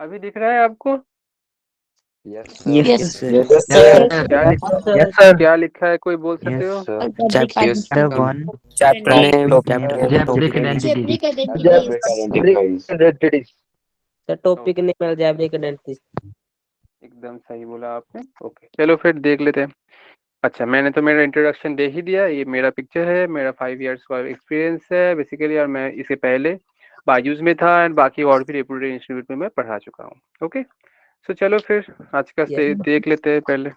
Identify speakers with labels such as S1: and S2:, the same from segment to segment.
S1: अभी दिख रहा है आपको?
S2: Yes
S3: Yes,
S2: sir.
S3: sir.
S4: Yes,
S3: Yes,
S4: sir.
S1: क्या
S3: yes,
S1: लिख
S3: sir.
S4: Yes, sir.
S1: क्या लिखा है, कोई बोल सकते
S2: यस
S1: हो?
S2: Sir.
S3: Chapter 1,
S4: Chapter name,
S3: algebraic identity.
S4: algebraic identities.
S5: Sir topic name algebraic identity.
S1: एकदम सही बोला आपने। ओके, चलो फिर देख लेते हैं। अच्छा, मैंने तो मेरा इंट्रोडक्शन दे ही दिया। ये मेरा पिक्चर है, मेरा 5 इयर्स का एक्सपीरियंस है बेसिकली, और मैं इससे पहले बायूस में था एंड बाकी और भी रेपुटेड इंस्टीट्यूट में मैं पढ़ा चुका हूँ। ओके, सो चलो फिर आज का
S5: Yes.
S1: देख लेते हैं पहले।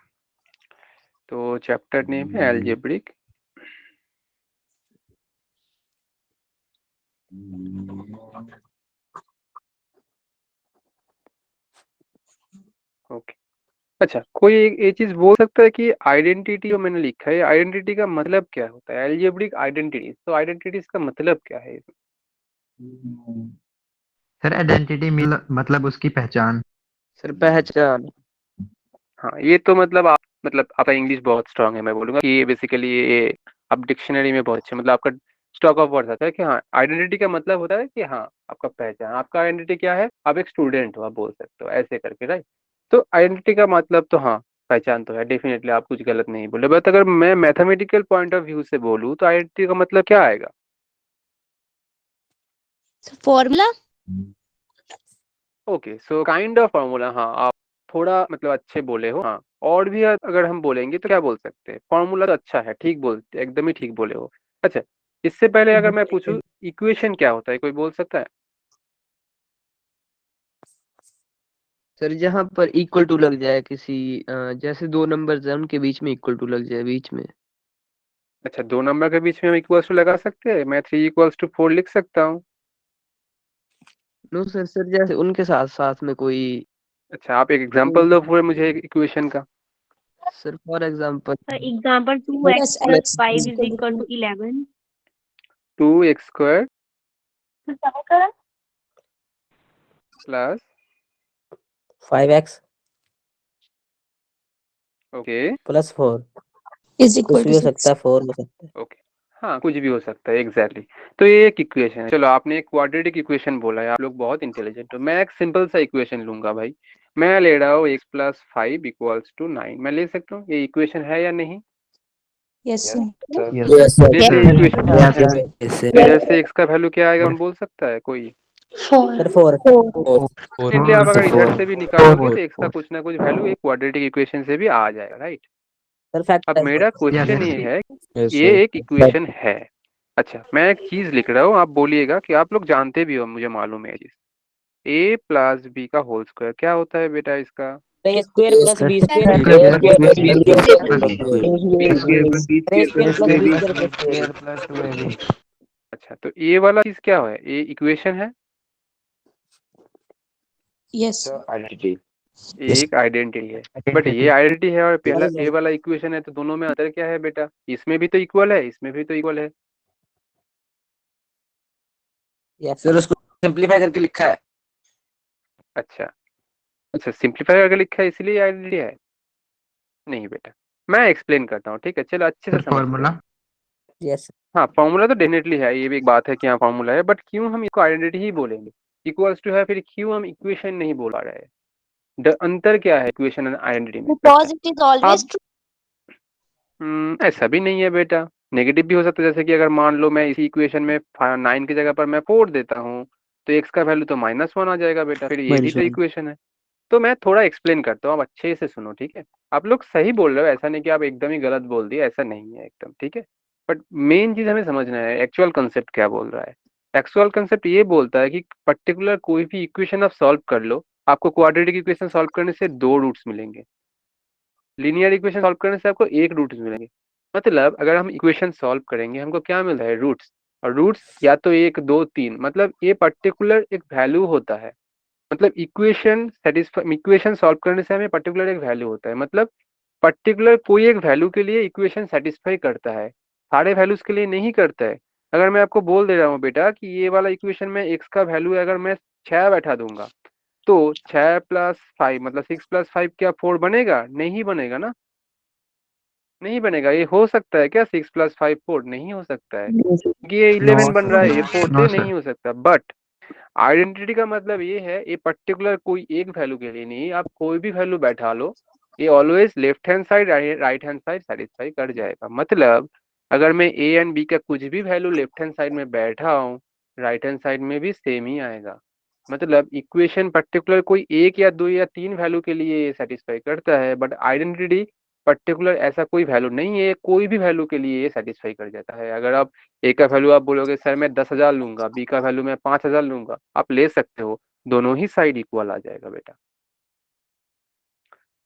S1: तो चैप्टर नेम है अलजेब्रिक। ओके, अच्छा, कोई एक चीज बोल सकता है कि आइडेंटिटी जो मैंने लिखा है, आइडेंटिटी का मतलब क्या होता है? अलजेब्रिक आइडेंटिटी, तो आइडेंटिटीज का मतलब क्या है?
S3: सर आइडेंटिटी मतलब उसकी पहचान।
S5: सर पहचान।
S1: हाँ, ये तो मतलब आपका इंग्लिश बहुत स्ट्रांग है। मैं बोलूंगा कि ये बेसिकली ये आप डिक्शनरी में बहुत अच्छे, मतलब आपका स्टॉक ऑफ वर्ड्स आता है कि हाँ, आइडेंटिटी का मतलब होता है कि हाँ, आपका पहचान, आपका आइडेंटिटी क्या है, आप एक स्टूडेंट हो, आप बोल सकते हो ऐसे करके, राइट? तो आइडेंटिटी का मतलब तो हाँ, पहचान तो है डेफिनेटली, आप कुछ गलत नहीं बोले। बट अगर मैं मैथमेटिकल पॉइंट ऑफ व्यू से बोलूँ तो आइडेंटिटी का मतलब क्या आएगा?
S6: Formula.
S1: Okay, so kind of formula. हाँ, आप थोड़ा मतलब अच्छे बोले हो। हाँ, और भी अगर हम बोलेंगे तो क्या बोल सकते हैं? फॉर्मूला तो अच्छा है, ठीक बोलते, एकदम ही ठीक बोले हो। अच्छा, इससे पहले अगर मैं पूछूं इक्वेशन क्या होता है, कोई बोल सकता है?
S5: सर जहाँ पर इक्वल टू लग जाए किसी जैसे दो नंबर है उनके बीच में इक्वल टू लग जाए बीच में।
S1: अच्छा, दो नंबर के बीच में हम इक्वल्स टू लगा सकते हैं। मैं 3 = 4 लिख सकता हूँ।
S5: नो सर, सर जैसे उनके साथ साथ में कोई।
S1: अच्छा, आप एक एग्जांपल दो पूरे मुझे इक्वेशन का।
S5: Sir for example
S6: example 2x + 5 = 11।
S1: 2x² plus
S5: 5x
S1: okay
S5: + 4
S6: is
S5: कुछ
S6: इक्वल
S5: भी
S6: टू
S5: हो सकता
S6: 6।
S5: है, 4 हो सकता है।
S1: ओके, हाँ, कुछ भी हो सकता है, एग्जैक्टली तो ये एक इक्वेशन है। चलो, आपने एक क्वाड्रेटिक इक्वेशन बोला है, आप लोग बहुत इंटेलिजेंट हो। मैं एक सिंपल सा इक्वेशन लूंगा भाई। मैं ले रहा हूँ x + 5 = 9। मैं ले सकता हूँ, ये इक्वेशन है या नहीं?
S6: Yes
S2: yes sir.
S4: Yes, sir.
S1: जैसे
S6: Yes.
S1: इक्वेशन
S3: Yes,
S1: है,
S3: sir.
S1: तो इधर से x का वैल्यू क्या आएगा, कौन बोल सकता है कोई?
S5: सर 4।
S1: डेफिनेटली आप अगर इधर से भी निकालोगे तो x का कुछ ना कुछ वैल्यू एक क्वाड्रेटिक इक्वेशन से भी आ जाएगा, राइट?
S5: सर
S1: अब मेरा क्वेश्चन
S3: Yes.
S1: ये है,
S2: यस
S1: ये
S2: सर।
S1: एक इक्वेशन है। अच्छा, मैं एक चीज लिख रहा हूँ, आप बोलिएगा कि आप लोग जानते भी हो, मुझे मालूम है चीज। a + b² क्या होता है बेटा इसका?
S5: Square plus B square
S3: Square plus 2ab.
S1: अच्छा, तो ये वाला चीज क्या है? ये इक्वेशन है,
S6: यस।
S2: Sir identity.
S1: एक आइडेंटिटी है। बट ये आइडेंटिटी है और पहला ए वाला इक्वेशन है, तो दोनों में अंतर क्या है बेटा? इसमें भी तो इक्वल है, इसमें भी तो इक्वल है।
S4: सर उसको सिंपलीफाई करके लिखा है।
S1: अच्छा, अच्छा, सिंप्लीफाई करके लिखा है इसलिए आइडेंटिटी है? नहीं बेटा, मैं एक्सप्लेन करता हूँ, ठीक है? चलो अच्छे से
S3: Sir,
S1: समझते हैं।
S3: formula.
S5: यस
S1: हाँ, फॉर्मूला तो डेफिनेटली है, ये भी एक बात है कि हाँ फॉर्मूला है, बट क्यों हम इसको आइडेंटिटी ही बोलेंगे? इक्वल्स टू है, फिर क्यों हम इक्वेशन नहीं बोल पा रहे हैं? अंतर क्या है इक्वेशन एंड आइडेंटिटी में?
S6: बिकॉज इट इज ऑलवेज
S1: आप
S6: ट्रू।
S1: ऐसा भी नहीं है बेटा, नेगेटिव भी हो सकता है। जैसे कि अगर मान लो मैं इसी इक्वेशन में 9 की जगह पर मैं 4 देता हूँ, तो x का वैल्यू तो -1 आ जाएगा बेटा, फिर ये भी तो इक्वेशन है। तो मैं थोड़ा एक्सप्लेन करता हूँ, आप अच्छे से सुनो, ठीक है? आप लोग सही बोल रहे हो, ऐसा नहीं कि आप एकदम ही गलत बोल दिए, ऐसा नहीं है एकदम, ठीक है? बट मेन चीज हमें समझना है, एक्चुअल कंसेप्ट क्या बोल रहा है। एक्चुअल कंसेप्ट ये बोलता है कि पर्टिकुलर कोई भी इक्वेशन आप सॉल्व कर लो, आपको क्वाड्रेटिक इक्वेशन सॉल्व करने से 2 रूट्स मिलेंगे, लीनियर इक्वेशन सॉल्व करने से आपको 1 रूट मिलेंगे। मतलब अगर हम इक्वेशन सॉल्व करेंगे, हमको क्या मिल रहा है? रूट्स। और रूट्स या तो 1 2 3, मतलब ये पर्टिकुलर एक वैल्यू होता है। मतलब इक्वेशन सॉल्व करने से हमें पर्टिकुलर एक वैल्यू होता है, मतलब पर्टिकुलर कोई एक वैल्यू के लिए इक्वेशन सेटिस्फाई करता है, सारे वैल्यूज के लिए नहीं करता है। अगर मैं आपको बोल दे रहा हूँ बेटा कि ये वाला इक्वेशन में x का वैल्यू अगर मैं 6 बैठा दूंगा, तो 6 + 5 मतलब 6 + 5 क्या 4 बनेगा? नहीं बनेगा ना, नहीं बनेगा। ये हो सकता है क्या 6 + 5 4? नहीं हो सकता है, क्योंकि ये 11
S3: No,
S1: बन रहा है, ये 4
S3: no,
S1: तो
S3: sir.
S1: नहीं हो सकता। बट आइडेंटिटी का मतलब ये है, ये पर्टिकुलर कोई एक वैल्यू के लिए नहीं, आप कोई भी वैल्यू बैठा लो, ये always left hand side right hand side satisfy कर जाएगा। मतलब अगर मैं ए एंड बी का कुछ भी वैल्यू लेफ्ट हैंड साइड में बैठा हूँ, राइट हैंड साइड में भी सेम ही आएगा। मतलब इक्वेशन पर्टिकुलर कोई एक या दो या तीन वैल्यू के लिए सेटिस्फाई करता है, बट आइडेंटिटी पर्टिकुलर ऐसा कोई वैल्यू नहीं है, कोई भी वैल्यू के लिए ये सेटिस्फाई कर जाता है। अगर आप ए का वैल्यू आप बोलोगे सर मैं 10,000 लूंगा, बी का वैल्यू मैं 5,000 लूंगा, आप ले सकते हो, दोनों ही साइड इक्वल आ जाएगा बेटा।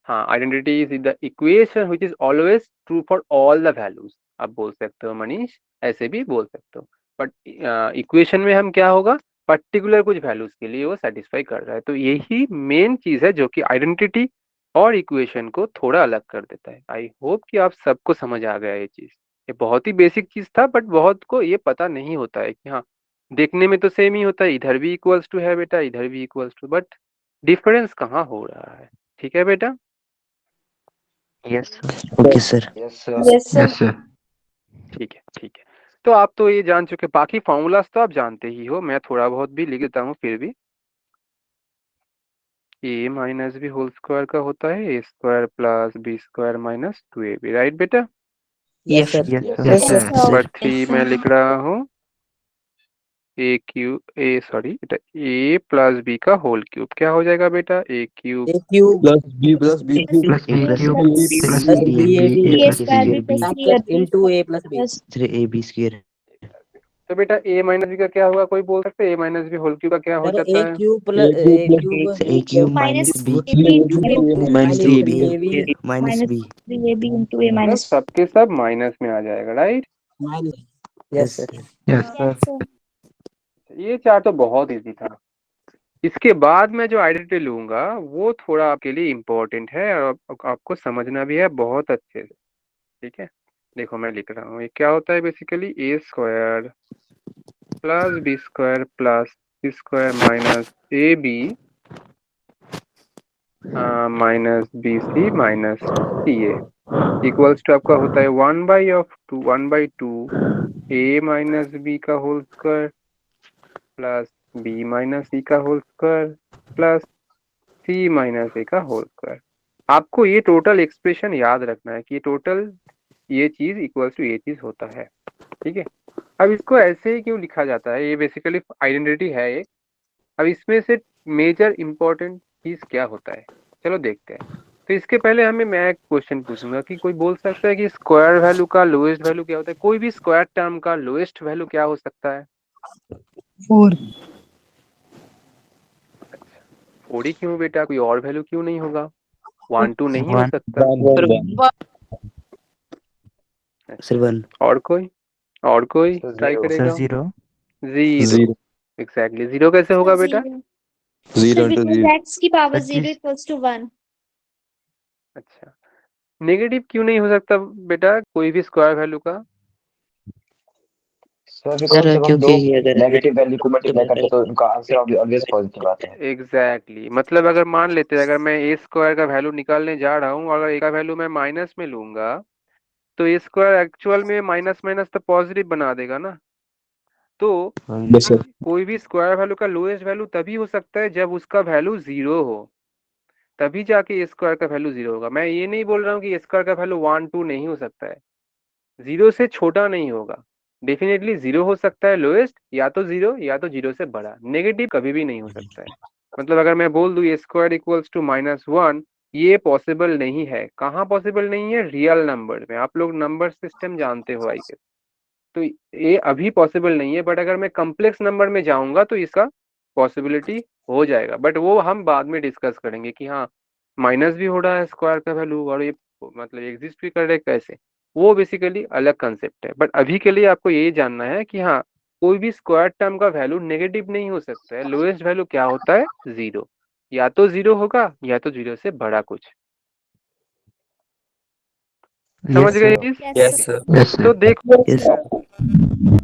S1: हाँ, identity is the equation which is always true for all the values, आप बोल सकते हो मनीष, ऐसे भी बोल सकते हो। बट इक्वेशन में हम क्या होगा, पर्टिकुलर कुछ वैल्यूज के लिए वो सेटिस्फाई कर रहा है। तो यही मेन चीज है जो कि आइडेंटिटी और इक्वेशन को थोड़ा अलग कर देता है। आई होप कि आप सबको समझ आ गया ये चीज। ये बहुत ही बेसिक चीज था, बट बहुत को ये पता नहीं होता है कि हाँ, देखने में तो सेम ही होता है, इधर भी इक्वल्स टू है बेटा, इधर भी इक्वल्स टू, बट डिफरेंस कहाँ हो रहा है। ठीक है बेटा।
S3: Yes, sir. Okay, sir.
S2: Yes, sir.
S6: Yes, sir.
S3: Yes, sir.
S1: ठीक है, ठीक है। तो आप तो ये जान चुके, बाकी फॉर्मूलाज तो आप जानते ही हो, मैं थोड़ा बहुत भी लिख देता हूँ फिर भी। A minus B whole square का होता है A square plus B square minus 2ab, right बेटा।
S5: Yes, sir.
S3: Yes,
S2: Yes,
S3: yes,
S6: Yes,
S3: sir.
S6: sir.
S1: Number
S6: Yes,
S1: 3
S6: sir.
S1: मैं लिख रहा हूँ ए क्यूब बेटा ए प्लस बी का होल क्यूब, क्या हो जाएगा बेटा, ए cube
S4: A cube plus B plus B cube
S3: Plus B
S6: Plus
S3: cube plus
S4: plus
S3: CAB
S4: BAB
S3: A
S6: A
S3: plus
S6: square B
S3: CAB
S6: plus
S4: plus
S6: C B
S4: into A plus B.
S6: plus
S3: 3AB square.
S1: तो बेटा ए minus B का क्या होगा, कोई बोल सकते हैं ए minus B whole cube का क्या हो
S4: Sir,
S1: जाता
S4: A
S1: है।
S4: cube plus A cube
S3: So A cube
S6: minus
S3: minus B
S6: AB into A
S3: minus
S4: minus
S3: 3AB
S4: 3AB
S3: minus B.
S6: 3AB into A
S1: मतलब
S6: minus.
S1: सबके सब माइनस में आ जाएगा, right.
S4: minus.
S3: Yes,
S4: Yes, sir.
S3: sir.
S6: Yes, sir.
S1: ये चार तो बहुत easy था। इसके बाद मैं जो आइडेंटिटी लूंगा वो थोड़ा आपके लिए इम्पोर्टेंट है और आपको समझना भी है बहुत अच्छे से। ठीक है, देखो मैं लिख रहा हूँ, ये क्या होता है basically, A square plus B square plus C square minus A B minus B C minus C A equals to आपका होता है 1/2 ए माइनस बी का whole square plus B minus C का whole square plus C minus A का whole square. आपको ये total expression याद रखना है कि टोटल ये चीज इक्वल्स टू ये चीज होता है। ठीक है, अब इसको ऐसे ही क्यों लिखा जाता है, ये बेसिकली आइडेंटिटी है एक। अब इसमें से मेजर इंपॉर्टेंट चीज क्या होता है, चलो देखते हैं। तो इसके पहले मैं एक क्वेश्चन पूछूंगा कि कोई बोल सकता है कि स्क्वायर वैल्यू का लोएस्ट वैल्यू क्या होता है, कोई भी स्क्वायर टर्म का लोएस्ट वैल्यू क्या हो सकता है।
S5: 4.
S1: 4 ही क्यों बेटा, कोई और वैल्यू क्यों नहीं होगा, 1 2 नहीं हो सकता।
S3: Sir 1.
S1: और कोई
S2: Sir,
S1: ट्राई
S2: zero.
S1: करेगा।
S3: 0.
S1: जीरो, एग्जैक्टली जीरो कैसे होगा बेटा।
S6: Sir, because x की power 0
S3: 25.
S6: equals to 1.
S1: अच्छा, नेगेटिव क्यों नहीं हो सकता बेटा कोई भी स्क्वायर वैल्यू का।
S2: Sir, because जब हम दो
S3: क्योंकि अगर
S2: नेगेटिव वैल्यू को मल्टीप्लाई करते हैं तो उनका आंसर ऑलवेज पॉजिटिव आता है।
S1: एग्जैक्टली मतलब अगर मान लेते हैं, अगर मैं ए स्क्वायर का वैल्यू निकालने जा रहा हूँ, अगर ए का वैल्यू मैं माइनस में लूंगा तो ए स्क्वायर एक्चुअल में माइनस माइनस तो पॉजिटिव बना देगा ना। तो कोई भी स्क्वायर वैल्यू का लोएस्ट वैल्यू तभी हो सकता है जब उसका वैल्यू 0 हो, तभी जाके ए स्क्वायर का वैल्यू 0 होगा। मैं ये नहीं बोल रहा हूँ कि ए स्क्वायर का वैल्यू 1 2 नहीं हो सकता है, 0 से छोटा नहीं होगा, डेफिनेटली 0 हो सकता है लोएस्ट, या तो 0 या तो 0 से बड़ा, नेगेटिव कभी भी नहीं हो सकता है। मतलब अगर मैं बोल दूं ए स्क्वायर इक्वल्स टू -1, ये पॉसिबल नहीं है। कहाँ पॉसिबल नहीं है, रियल नंबर में। आप लोग नंबर सिस्टम जानते हो आई गेस, तो ये अभी पॉसिबल नहीं है। बट अगर मैं कम्प्लेक्स नंबर में जाऊंगा तो इसका पॉसिबिलिटी हो जाएगा, बट वो हम बाद में डिस्कस करेंगे कि हाँ माइनस भी हो रहा है स्क्वायर का वैल्यू और ये मतलब एग्जिस्ट भी कर रहा है कैसे, वो बेसिकली अलग कंसेप्ट है। बट अभी के लिए आपको ये जानना है कि हाँ कोई भी स्क्वायर टर्म का वैल्यू नेगेटिव नहीं हो सकता है। लोएस्ट वैल्यू क्या होता है, 0, या तो 0 होगा या तो 0 से बड़ा कुछ। समझ गए इस?
S6: Yes, sir.
S3: Yes,
S1: तो
S3: sir.
S1: देखो
S3: Yes.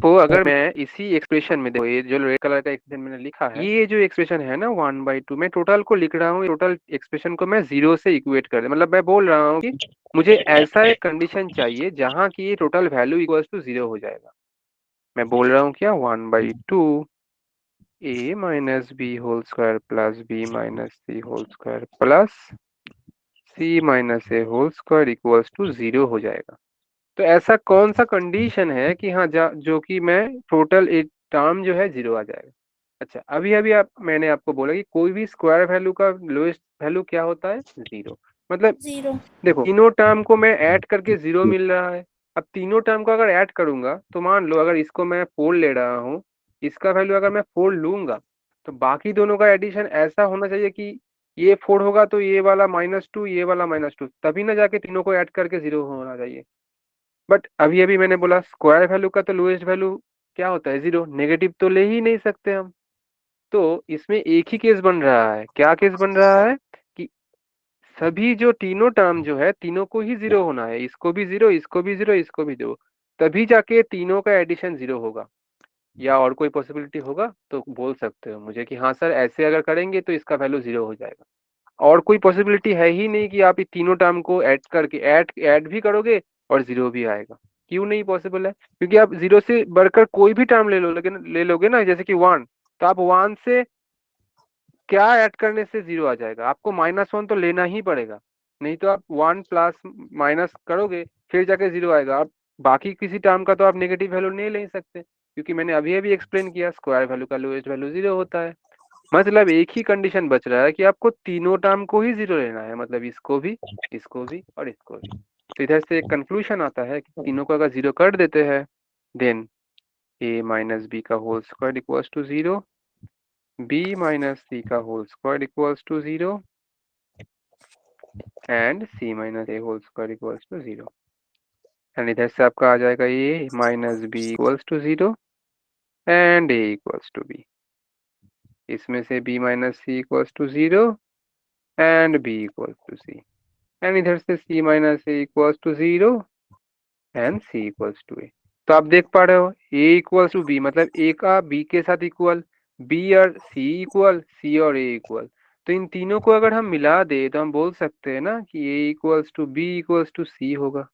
S1: तो अगर मैं इसी एक्सप्रेशन में, देखो ये जो रेड कलर का एक्सप्रेशन मैंने लिखा है, ये जो एक्सप्रेशन है ना 1/2, मैं टोटल को लिख रहा हूँ, टोटल एक्सप्रेशन को मैं 0 से इक्वेट कर, मतलब मैं बोल रहा हूँ कि मुझे ऐसा एक कंडीशन चाहिए जहाँ की ये टोटल वैल्यू इक्वल्स टू 0 हो जाएगा। मैं बोल रहा हूँ क्या, 1/2 a minus B whole square plus B minus C whole square plus c minus A whole square equals to 0 हो जाएगा। तो ऐसा कौन सा कंडीशन है कि हाँ जो कि मैं टोटल एक टर्म जो है 0 आ जाएगा। अच्छा, अभी अभी मैंने आपको बोला कि कोई भी स्क्वायर वैल्यू का लोएस्ट वैल्यू क्या होता है, 0। मतलब
S6: 0
S1: देखो, तीनों टर्म को मैं ऐड करके 0 मिल रहा है। अब तीनों टर्म को अगर ऐड करूंगा तो मान लो अगर इसको मैं 4 ले रहा हूँ, इसका वैल्यू अगर मैं 4 लूंगा तो बाकी दोनों का एडिशन ऐसा होना चाहिए कि ये 4 होगा तो ये वाला -2, ये वाला -2, तभी ना जाके तीनों को ऐड करके 0 होना चाहिए। बट अभी अभी मैंने बोला स्क्वायर वैल्यू का तो लोएस्ट वैल्यू क्या होता है, 0। नेगेटिव तो ले ही नहीं सकते हम। तो इसमें एक ही केस बन रहा है। क्या केस बन रहा है कि सभी जो तीनों टर्म जो है तीनों को ही 0 होना है, इसको भी 0, इसको भी 0, इसको भी 0, तभी जाके तीनों का एडिशन 0 होगा। या और कोई पॉसिबिलिटी होगा तो बोल सकते हो मुझे कि हाँ सर ऐसे अगर करेंगे तो इसका वैल्यू 0 हो जाएगा। और कोई पॉसिबिलिटी है ही नहीं कि आप ये तीनों टर्म को ऐड करके ऐड भी करोगे और 0 भी आएगा। क्यों नहीं पॉसिबल है? क्योंकि आप 0 से बढ़कर कोई भी टर्म ले लोगे ना, जैसे कि 1, तो आप 1 से क्या ऐड करने से 0 आ जाएगा? आपको -1 तो लेना ही पड़ेगा, नहीं तो आप 1 प्लस माइनस करोगे फिर जाके 0 आएगा। आप बाकी किसी टर्म का तो आप नेगेटिव वैल्यू नहीं ले सकते, क्योंकि मैंने अभी अभी एक्सप्लेन किया स्क्वायर वैल्यू का लोएस्ट वैल्यू 0 होता है। मतलब एक ही कंडीशन बच रहा है कि आपको तीनों टर्म को ही 0 लेना है, मतलब इसको भी, इसको भी और इसको भी। तो इधर से एक कंक्लूजन आता है कि तीनों को अगर 0 कर देते हैं देन a माइनस बी का whole square equals to 0, b minus C का whole square equals to 0 and c minus A whole square equals to 0। And इधर से आपका आ जाएगा a minus B equals to 0 and a equals to b। इसमें से b minus C equals to 0 and b equals to c। And इधर से c minus A equals to 0 and c equals to a। तो आप देख पा रहे हो a इक्वल्स टू b, मतलब a का b के साथ इक्वल, b और c इक्वल, c और a इक्वल। तो इन तीनों को अगर हम मिला दे तो हम बोल सकते हैं ना कि a equals to b equals to c होगा,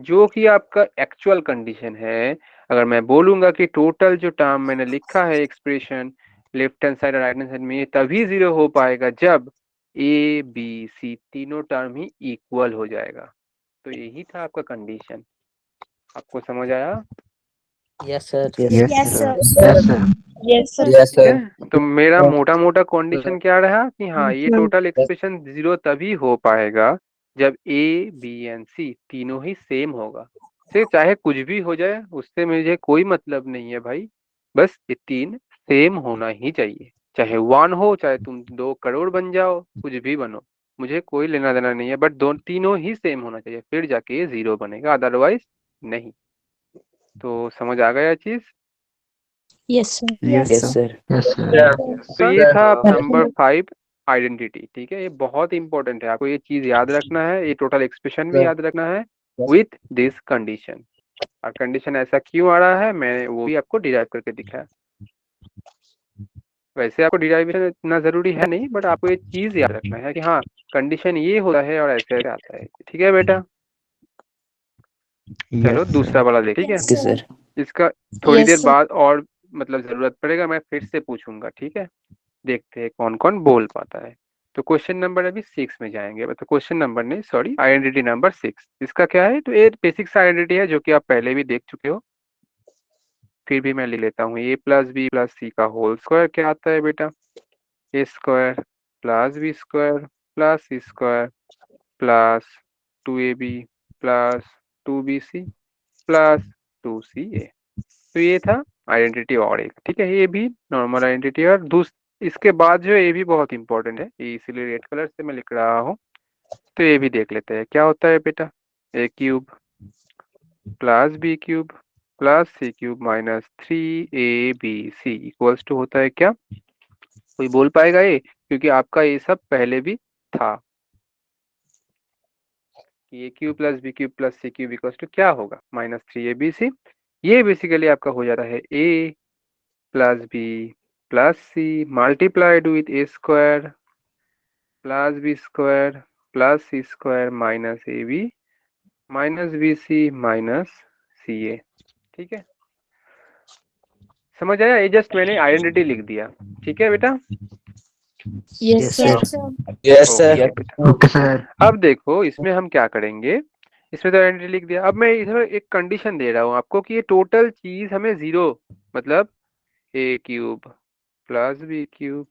S1: जो कि आपका एक्चुअल कंडीशन है। अगर मैं बोलूंगा कि टोटल जो टर्म मैंने लिखा है एक्सप्रेशन लेफ्ट हैंड साइड और राइट हैंड साइड में, ये तभी 0 हो पाएगा जब a b c तीनों टर्म ही इक्वल हो जाएगा। तो यही था आपका कंडीशन। आपको समझ आया?
S4: Yes, sir.
S6: Yes, sir.
S3: Yes, sir.
S6: Yes, sir.
S2: Yes,
S1: ठीक
S2: sir.
S1: है, तो मेरा मोटा मोटा कंडीशन क्या रहा कि हाँ ये टोटल एक्सप्रेशन 0 तभी हो पाएगा जब a b एंड c तीनों ही सेम होगा। सिर्फ चाहे कुछ भी हो जाए उससे मुझे कोई मतलब नहीं है भाई, बस ये तीन सेम होना ही चाहिए। चाहे 1 हो, चाहे तुम 2 करोड़ बन जाओ, कुछ भी बनो, मुझे कोई लेना देना नहीं है, बट तीनों ही सेम होना चाहिए, फिर जाके ये 0 बनेगा, अदरवाइज नहीं। तो समझ आ गया चीज?
S6: Yes, sir.
S3: Yes,
S4: Yes,
S3: sir.
S4: sir.
S3: Yes, sir.
S1: तो ये था नंबर 5, आइडेंटिटी। ठीक है, ये बहुत इंपॉर्टेंट है, आपको ये चीज याद रखना है, ये टोटल एक्सप्रेशन भी याद रखना है विथ दिस कंडीशन। और कंडीशन ऐसा क्यों आ रहा है मैं वो भी आपको डिराइव करके दिखाया। वैसे आपको डिराइवेशन इतना जरूरी है नहीं, बट आपको ये चीज याद रखना है कि हाँ कंडीशन ये होता है और ऐसे ऐसे आता है। ठीक है बेटा, चलो
S3: Yes,
S1: दूसरा
S3: sir.
S1: वाला देख। ठीक है,
S4: Okay, sir.
S1: इसका थोड़ी
S6: Yes,
S1: देर
S6: sir.
S1: बाद और मतलब जरूरत पड़ेगा, मैं फिर से पूछूंगा। ठीक है, देखते हैं कौन कौन बोल पाता है। तो क्वेश्चन नंबर अभी 6 में जाएंगे, मतलब क्वेश्चन नंबर नहीं, सॉरी, आइडेंटिटी नंबर 6। इसका क्या है, तो ये बेसिक सा आइडेंटिटी है जो कि आप पहले भी देख चुके हो, फिर भी मैं ले लेता हूँ। a plus B plus C का होल स्क्वायर क्या आता है बेटा, A square plus B square plus C square plus 2ab plus 2bc plus 2ca। तो ये था आइडेंटिटी और एक। ठीक है, ये भी नॉर्मल आइडेंटिटी है। और इसके बाद जो ये भी बहुत इंपॉर्टेंट है, ये इसीलिए रेड कलर से मैं लिख रहा हूँ। तो ये भी देख लेते हैं क्या होता है बेटा, a cube plus B cube plus C cube minus 3abc equals to होता है क्या? कोई बोल पाएगा ये? क्योंकि आपका ये सब पहले भी था कि A cube plus B cube plus C cube equals to क्या होगा, -3abc। ये बेसिकली आपका हो जाता है a plus B plus C multiplied with A square plus B square plus C square minus A B minus B C minus C A. ठीक है, समझ आया? ये जस्ट मैंने आइडेंटिटी लिख दिया, ठीक है बेटा?
S6: Yes, sir.
S2: Yes sir.
S1: Okay बेटा।
S3: Okay sir.
S1: अब देखो इसमें हम क्या करेंगे, इसमें तो आइडेंटिटी लिख दिया। अब मैं इसमें एक कंडीशन दे रहा हूँ आपको कि ये टोटल चीज हमें जीरो, मतलब A cube plus B cube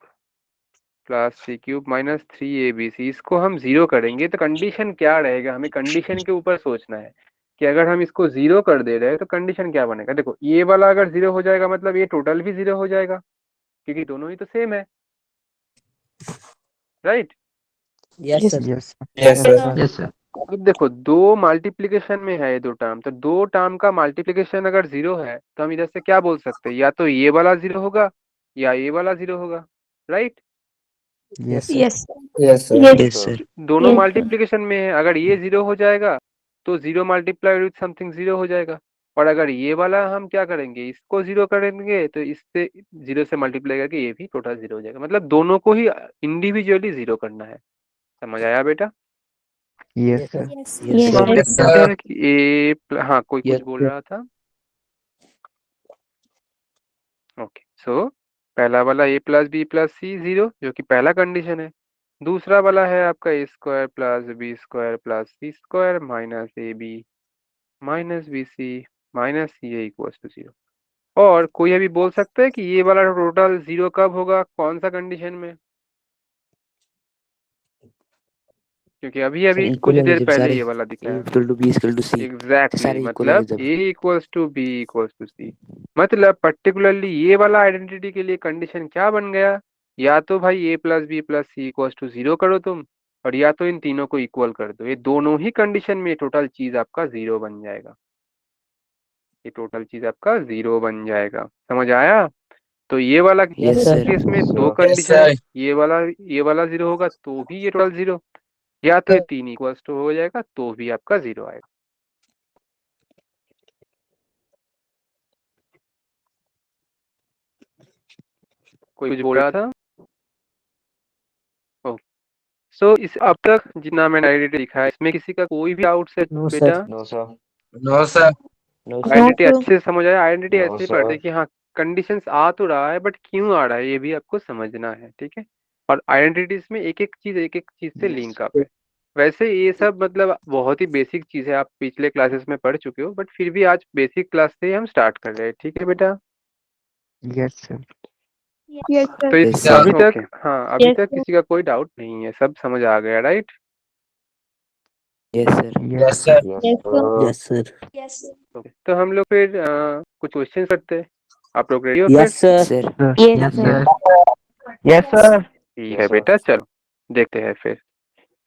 S1: plus C cube minus 3abc, इसको हम जीरो करेंगे। तो कंडीशन क्या रहेगा, हमें कंडीशन के ऊपर सोचना है कि अगर हम इसको जीरो कर दे रहे हैं तो कंडीशन क्या बनेगा। देखो ये वाला अगर जीरो हो जाएगा मतलब ये टोटल भी जीरो हो जाएगा, क्योंकि दोनों ही तो सेम है, right?
S4: Yes, sir.
S2: Yes
S6: Yes, sir.
S3: Yes sir.
S1: अब देखो दो मल्टीप्लिकेशन में है ये दो टर्म, तो दो टर्म का मल्टीप्लिकेशन अगर जीरो है तो हम इधर से क्या बोल सकते हैं, या तो ये वाला जीरो होगा या ये वाला जीरो होगा, right?
S4: Yes, sir.
S6: Yes, sir.
S2: Yes sir.
S6: Yes.
S3: Yes sir.
S1: दोनों
S6: Yes, sir.
S1: मल्टीप्लिकेशन में है, अगर ये जीरो हो जाएगा तो zero multiply with something zero हो जाएगा, और अगर ये वाला हम क्या करेंगे, इसको जीरो करेंगे तो इससे जीरो से मल्टीप्लाई करके ये भी टोटल जीरो हो जाएगा। मतलब दोनों को ही इंडिविजुअली जीरो करना है। समझ आया बेटा?
S4: Yes,
S2: yes
S4: sir.
S2: Sir.
S6: Yes.
S3: Yes,
S1: तो हम
S6: Yes,
S1: लिख
S6: sir.
S1: सकते हैं कि हाँ कोई कुछ
S3: Yes,
S1: बोल
S3: sir.
S1: रहा था। ओके, सो पहला वाला a plus B plus C zero, जो कि पहला कंडीशन है। दूसरा वाला है आपका a square plus B square plus C square minus A B minus B C minus C A equals to zero. और कोई अभी बोल सकता है कि ये वाला टोटल जीरो कब होगा, कौन सा कंडीशन में? क्योंकि अभी
S3: सर
S1: अभी कुछ
S3: इक्वल होंगे
S1: देर
S3: जब
S1: पहले
S3: सारे
S1: ये वाला
S3: A
S1: दिखाया।
S3: Equal to B equal to C।
S1: Exactly,
S3: सारे इक्वल होंगे
S1: मतलब
S3: जब।
S1: a equals to B equals to C, मतलब पर्टिकुलरली ये वाला आइडेंटिटी के लिए कंडीशन क्या बन गया, या तो भाई a plus B plus C equals to zero करो तुम, और या तो इन तीनों को इक्वल कर दो। ये दोनों ही कंडीशन में टोटल चीज आपका जीरो बन जाएगा, ये टोटल चीज आपका जीरो बन जाएगा। समझ आया? तो ये वाला
S3: यस
S1: इस
S3: सर।
S1: केस में दो
S2: Yes,
S1: कंडीशन है, ये वाला जीरो होगा तो भी ये टोटल जीरो, या तो ये तीन इक्वल्स टू हो जाएगा तो भी आपका जीरो आएगा। कोई कुछ बोल रहा था? सो इस अब तक जितना मैंने आइडेंटिटी लिखा है इसमें किसी का कोई भी डाउट है
S4: No,
S1: बेटा?
S4: sir.
S2: No sir.
S4: No, sir. No, sir.
S1: Identity
S6: sir.
S1: अच्छे से समझ आया? आइडेंटिटी
S2: नो
S1: ऐसे ही पढ़ते
S2: सर।
S1: हैं कि हाँ कंडीशंस आ तो रहा है बट क्यों आ रहा है ये भी आपको समझना है, ठीक है? और आइडेंटिटीज में एक एक चीज से लिंक अप है। वैसे ये सब मतलब बहुत ही बेसिक चीज है, आप पिछले क्लासेस में पढ़ चुके हो, बट फिर भी आज बेसिक क्लास से ही हम स्टार्ट कर रहे हैं, ठीक है बेटा?
S3: Yes sir.
S6: Yes, sir.
S1: तो इस
S3: Yes, sir.
S1: अभी तक
S2: ओके।
S1: हाँ अभी
S6: Yes,
S1: तक
S6: sir.
S1: किसी का कोई डाउट नहीं है, सब समझ आ गया, right?
S3: Yes sir.
S4: Yes, sir.
S6: Yes, sir.
S3: Yes sir.
S6: Yes, sir.
S1: तो हम लोग फिर कुछ क्वेश्चन करते हैं। आप लोग रेडी हो फिर?
S4: Yes, sir.
S3: Sir.
S6: Yes, sir.
S4: Yes, sir.
S1: ठीक
S2: Yes,
S1: है
S2: sir.
S1: बेटा, चलो देखते हैं फिर।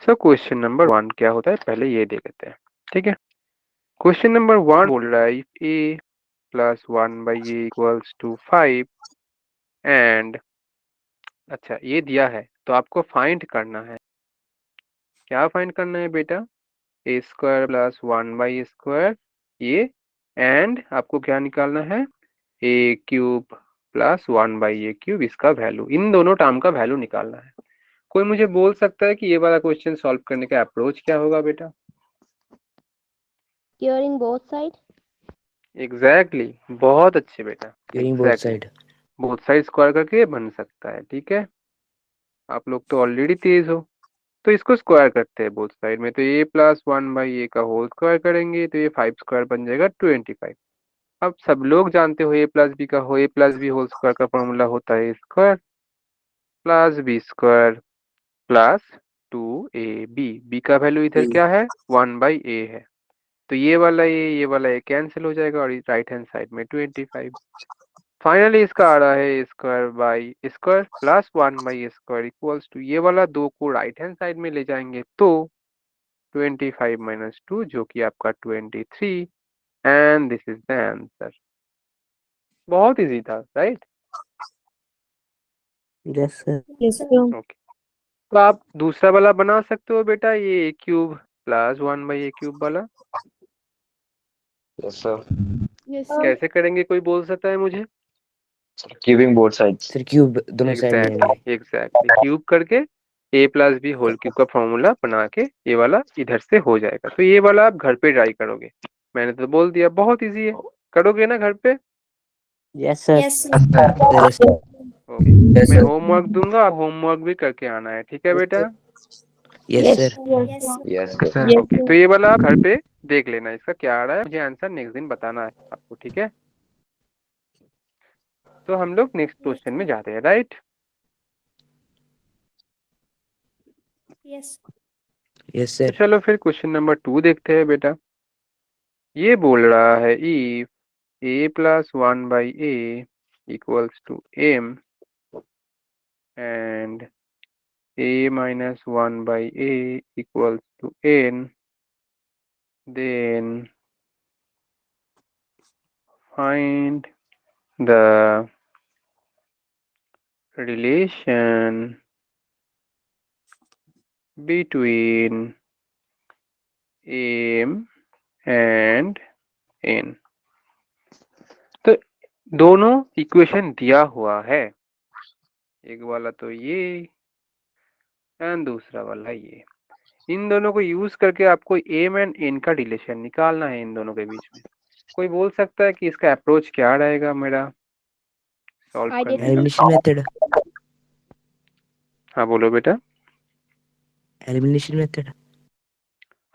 S1: सो क्वेश्चन नंबर 1 क्या होता है पहले ये देख लेते हैं, ठीक है? क्वेश्चन नंबर 1 बोल रहा है if a plus 1/a equals to 5 and, अच्छा ये दिया है तो आपको फाइंड करना है। क्या फाइंड करना है बेटा? a square plus 1/a square ये, एंड आपको क्या निकालना है, a cube plus 1/a cube, इसका वैल्यू, इन दोनों टर्म का वैल्यू निकालना है। कोई मुझे बोल सकता है कि ये वाला क्वेश्चन सॉल्व करने का अप्रोच क्या होगा बेटा?
S6: Curing both sides.
S1: एग्जैक्टली बहुत अच्छे बेटा,
S3: Carrying both
S1: exactly
S3: side.
S1: Both side square करके बन सकता है, ठीक है? आप लोग तो ऑलरेडी तेज हो। तो इसको स्क्वायर करते हैं बोथ साइड में, तो a प्लस 1/a का होल स्क्वायर करेंगे तो ये 5 स्क्वायर बन जाएगा 25। अब सब लोग जानते हो a plus B whole square का फॉर्मूला होता है a square plus B square plus 2ab, b का वैल्यू इधर क्या है 1/a है, तो ये वाला a कैंसिल हो जाएगा और राइट हैंड साइड में 25। फाइनली इसका आ रहा है square by square plus 1/a square equals to, ये वाला दो को राइट हैंड साइड में ले जाएंगे तो 25 माइनस 2 जो कि आपका 23, and this is the answer. बहुत इजी था, right?
S4: Yes, sir.
S6: Yes, sir.
S1: Okay, तो आप दूसरा वाला बना सकते हो बेटा, ये a cube plus 1/a cube वाला।
S2: Yes sir.
S6: Yes, sir.
S1: कैसे करेंगे कोई बोल सकता है मुझे?
S2: Cubing both sides.
S3: Sir cube दोनों साइड ले आएंगे।
S1: एग्जैक्टली क्यूब करके a plus B whole cube का फॉर्मूला बना के ये वाला इधर से हो जाएगा। तो ये वाला आप घर पे ट्राई करोगे, मैंने तो बोल दिया बहुत इजी है, करोगे ना घर पे?
S3: Yes, sir.
S4: Yes, sir.
S3: Yes, sir.
S1: Okay,
S3: Yes,
S1: मैं
S3: sir.
S1: होमवर्क दूंगा, आप होमवर्क भी करके आना है, ठीक है बेटा?
S3: Yes, sir.
S6: Yes, sir.
S2: Yes
S4: Sir.
S2: Sir.
S6: Yes,
S1: okay,
S6: sir.
S1: तो ये वाला घर पे देख लेना इसका क्या आ रहा है, मुझे आंसर नेक्स्ट दिन बताना है आपको, ठीक है? तो हम लोग नेक्स्ट क्वेश्चन में जाते हैं, राइट?
S4: Yes.
S3: Yes,
S1: तो
S3: sir.
S1: चलो फिर क्वेश्चन नंबर 2 देखते हैं बेटा। ये बोल रहा है if a plus 1 by a equals to m and a minus 1 by a equals to n, then find the relation between m and n। तो दोनों इक्वेशन दिया हुआ है, एक वाला तो ये एंड दूसरा वाला ये। इन दोनों को यूज करके आपको एम एंड एन का रिलेशन निकालना है इन दोनों के बीच में। कोई बोल सकता है कि इसका अप्रोच क्या रहेगा मेरा सॉल्व करने का?
S3: Elimination method.
S1: हाँ बोलो बेटा।
S3: Elimination method.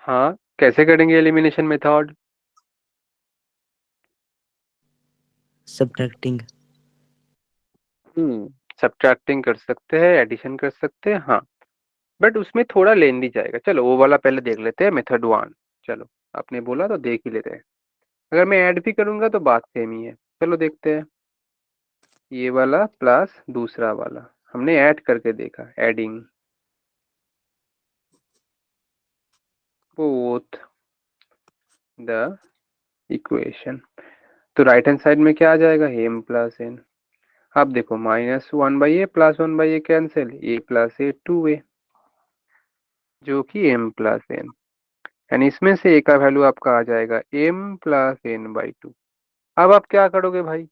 S1: हाँ, कैसे करेंगे एलिमिनेशन मेथड?
S3: Subtracting.
S1: सब्ट्रैक्टिंग कर सकते हैं, एडिशन कर सकते हैं, हाँ, बट उसमें थोड़ा लेंदी जाएगा। चलो वो वाला पहले देख लेते हैं, मेथड 1। चलो आपने बोला तो देख ही लेते हैं। अगर मैं ऐड भी करूंगा तो बात सेम ही है। चलो देखते हैं, ये वाला प्लस दूसरा वाला हमने ऐड करके देखा, एडिंग बोथ द इक्वेशन। तो राइट हैंड साइड में क्या आ जाएगा, एम प्लस एन। अब देखो minus 1 by A plus 1 by A cancel, A plus A 2a जो कि एम प्लस एन, यानी इसमें से ए का वैल्यू आपका आ जाएगा एम प्लस एन बाई 2। अब आप क्या करोगे भाई,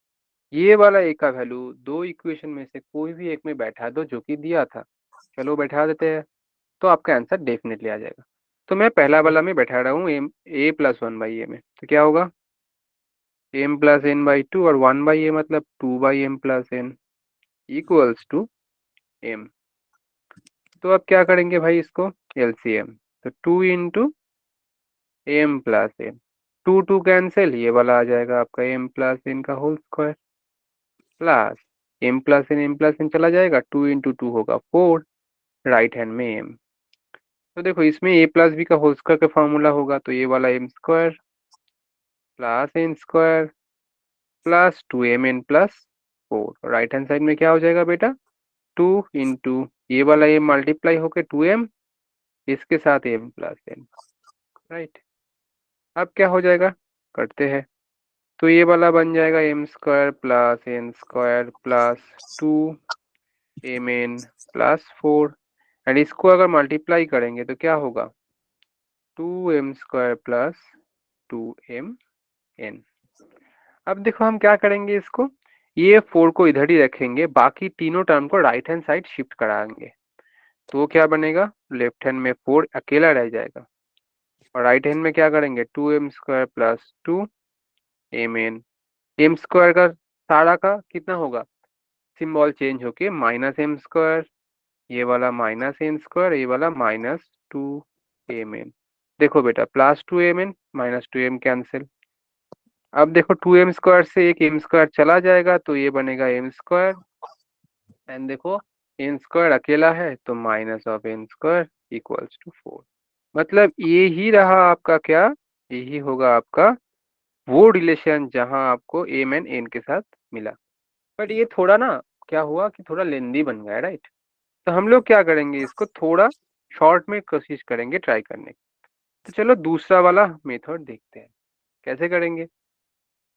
S1: ये वाला ए का वैल्यू दो इक्वेशन में से कोई भी एक में बैठा दो जो कि दिया था। चलो बैठा देते हैं, तो आपका आंसर डेफिनेटली आ जाएगा। तो मैं पहला वाला में बैठा रहा हूँ एम ए प्लस 1 बाई ए में, तो क्या होगा एम प्लस एन बाई 2 और 1 बाई ए मतलब 2 by M plus N equals to M. तो अब क्या करेंगे भाई इसको एलसीएम, तो 2 into M plus N, 2 2 cancel, ये वाला आ जाएगा आपका एम प्लस एन का whole square plus M plus N चला जाएगा, 2 इंटू 2 होगा 4, राइट हैंड में एम। तो देखो इसमें ए प्लस बी का होल स्क्वायर का फॉर्मूला होगा, तो ये वाला M square plus N square plus 2mn plus 4, right hand side में क्या हो जाएगा बेटा 2 इंटू ये वाला एम मल्टीप्लाई होके 2m इसके साथ एम प्लस एन, राइट। अब क्या हो जाएगा, करते हैं, तो ये वाला बन जाएगा M square plus N square plus 2mn plus 4, and इसको अगर मल्टीप्लाई करेंगे तो क्या होगा 2m स्क्वायर प्लस 2mn। अब देखो हम क्या करेंगे, इसको ये 4 को इधर ही रखेंगे, बाकी तीनों टर्म को राइट हैंड साइड शिफ्ट कराएंगे, तो वो क्या बनेगा लेफ्ट हैंड में 4 अकेला रह जाएगा, और राइट हैंड में क्या करेंगे 2m square plus 2mn। M square का सारा का कितना होगा, सिंबल चेंज होके माइनस एम स्क्वायर, ये वाला माइनस एन स्क्वायर, ये वाला माइनस 2mn। देखो बेटा plus 2mn minus 2m cancel. अब देखो 2m स्क्वायर से एक m स्क्वायर चला जाएगा, तो ये बनेगा m स्क्वायर, एंड देखो n स्क्वायर अकेला है तो minus of n square equals to 4। मतलब ये ही रहा आपका क्या, यही होगा आपका वो रिलेशन जहां आपको m एंड n के साथ मिला। बट ये थोड़ा ना क्या हुआ कि थोड़ा लेंदी बन गया, राइट। तो हम लोग क्या करेंगे, इसको थोड़ा शॉर्ट में कोशिश करेंगे ट्राई करने की। तो चलो दूसरा वाला मेथड देखते हैं कैसे करेंगे।